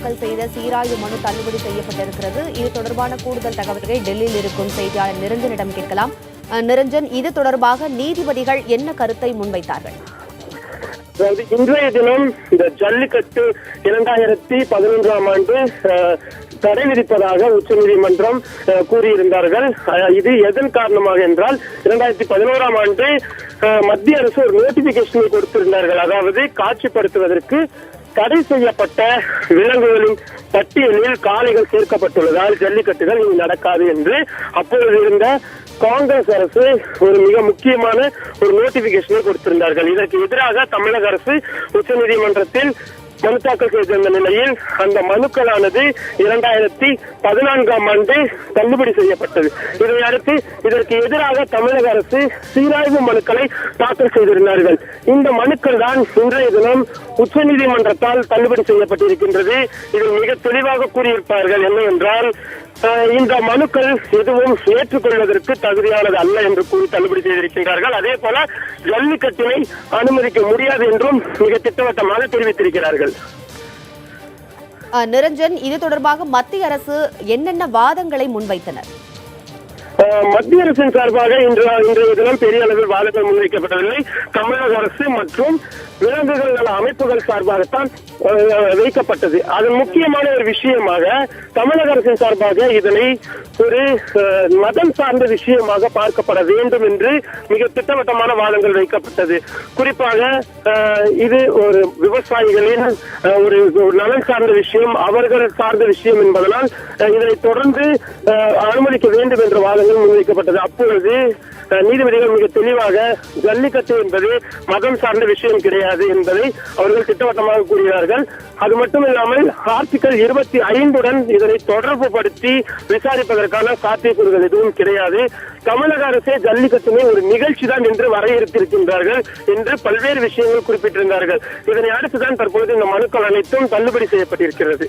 தாக்கல் செய்த சீராய்வு மனு தள்ளுபடி செய்யப்பட்டிருக்கிறது. இது தொடர்பான கூடுதல் தகவல்களை டெல்லியில் இருக்கும் செய்தியாளர் நிரஞ்சனிடம் கேட்கலாம். நிரஞ்சன், இது தொடர்பாக நீதிபதிகள் என்ன கருத்தை முன்வைத்தார்கள்? இன்றைய தினம் இந்த ஜல்லிக்கட்டு 2011ஆம் ஆண்டு தடை விதிப்பதாக உச்சநீதிமன்றம் கூறியிருந்தார்கள். இது எதன் காரணமாக என்றால் 2011ஆம் ஆண்டு மத்திய அரசு ஒரு நோட்டிபிகேஷனை கொடுத்திருந்தார்கள். அதாவது காட்சிப்படுத்துவதற்கு தடை செய்யப்பட்ட விலங்குகளின் பட்டியலில் காளைகள் சேர்க்கப்பட்டுள்ளதால் ஜல்லிக்கட்டுகள் இனி நடக்காது என்று அப்பொழுது இருந்த காங்கிரஸ் அரசு ஒரு மிக முக்கியமான ஒரு நோட்டிபிகேஷனை கொடுத்திருந்தார்கள். இதற்கு எதிராக தமிழக அரசு உச்சநீதிமன்றத்தில் மனு தாக்கல் செய்திருந்த நிலையில் அந்த மனுக்களானது 2014ஆம் ஆண்டு தள்ளுபடி செய்யப்பட்டது. இதையடுத்து இதற்கு எதிராக தமிழக அரசு சீராய்வு மனுக்களை தாக்கல் செய்திருந்தார்கள். இந்த மனுக்கள் தான் இன்றைய தினம் உச்சநீதிமன்றத்தால் தள்ளுபடி செய்யப்பட்டிருக்கின்றது. இதில் மிக தெளிவாக கூறியிருப்பார்கள் என்னவென்றால், இந்த மனுக்கள் எதுவும் ஏற்றுக்கொள்வதற்கு தகுதியானது அல்ல என்று கூறி தள்ளுபடி செய்திருக்கின்றார்கள். அதே போல ஜல்லிக்கட்டினை அனுமதிக்க முடியாது என்றும் மிக திட்டவட்டமாக தெரிவித்திருக்கிறார்கள். நிரஞ்சன், இது தொடர்பாக மத்திய அரசு என்னென்ன வாதங்களை முன்வைத்தனர்? மத்திய அரசின் சார்பாக இன்றைய தினம் பெரிய அளவில் வாதங்கள் முன்வைக்கப்படவில்லை. தமிழக அரசு மற்றும் விலங்குகள் நல அமைப்புகள் சார்பாகத்தான் வைக்கப்பட்டது. அதன் முக்கியமான ஒரு விஷயமாக தமிழக அரசின் சார்பாக இதனை ஒரு மதம் சார்ந்த விஷயமாக பார்க்கப்பட வேண்டும் என்று மிக திட்டவட்டமான வாதங்கள் வைக்கப்பட்டது. குறிப்பாக இது ஒரு விவசாயிகளின் ஒரு நலன் சார்ந்த விஷயம், அவர்கள் சார்ந்த விஷயம் என்பதனால் இதனை தொடர்ந்து அனுமதிக்க வேண்டும் என்ற வாதங்கள் முன்வைக்கப்பட்டது. அப்பொழுது நீதிபதிகள் மிக தெளிவாக ஜல்லிக்கட்டு என்பது மதம் சார்ந்த விஷயம் கிடையாது என்பதை அவர்கள் திட்டவட்டமாக கூறுகிறார்கள். அது மட்டுமில்லாமல் ஆர்டிகல் 25உடன் இதனை தொடர்பு படுத்தி விசாரிப்பதற்கான சாத்தியக்கூறுகள் எதுவும் கிடையாது. தமிழக அரசே ஜல்லிக்கட்டுமே ஒரு நிகழ்ச்சி தான் என்று வரையறுத்திருக்கின்றார்கள் என்று பல்வேறு விஷயங்கள் குறிப்பிட்டிருந்தார்கள். இதனை அடுத்துதான் தற்போது இந்த மனுக்கள் அனைத்தும் தள்ளுபடி செய்யப்பட்டிருக்கிறது.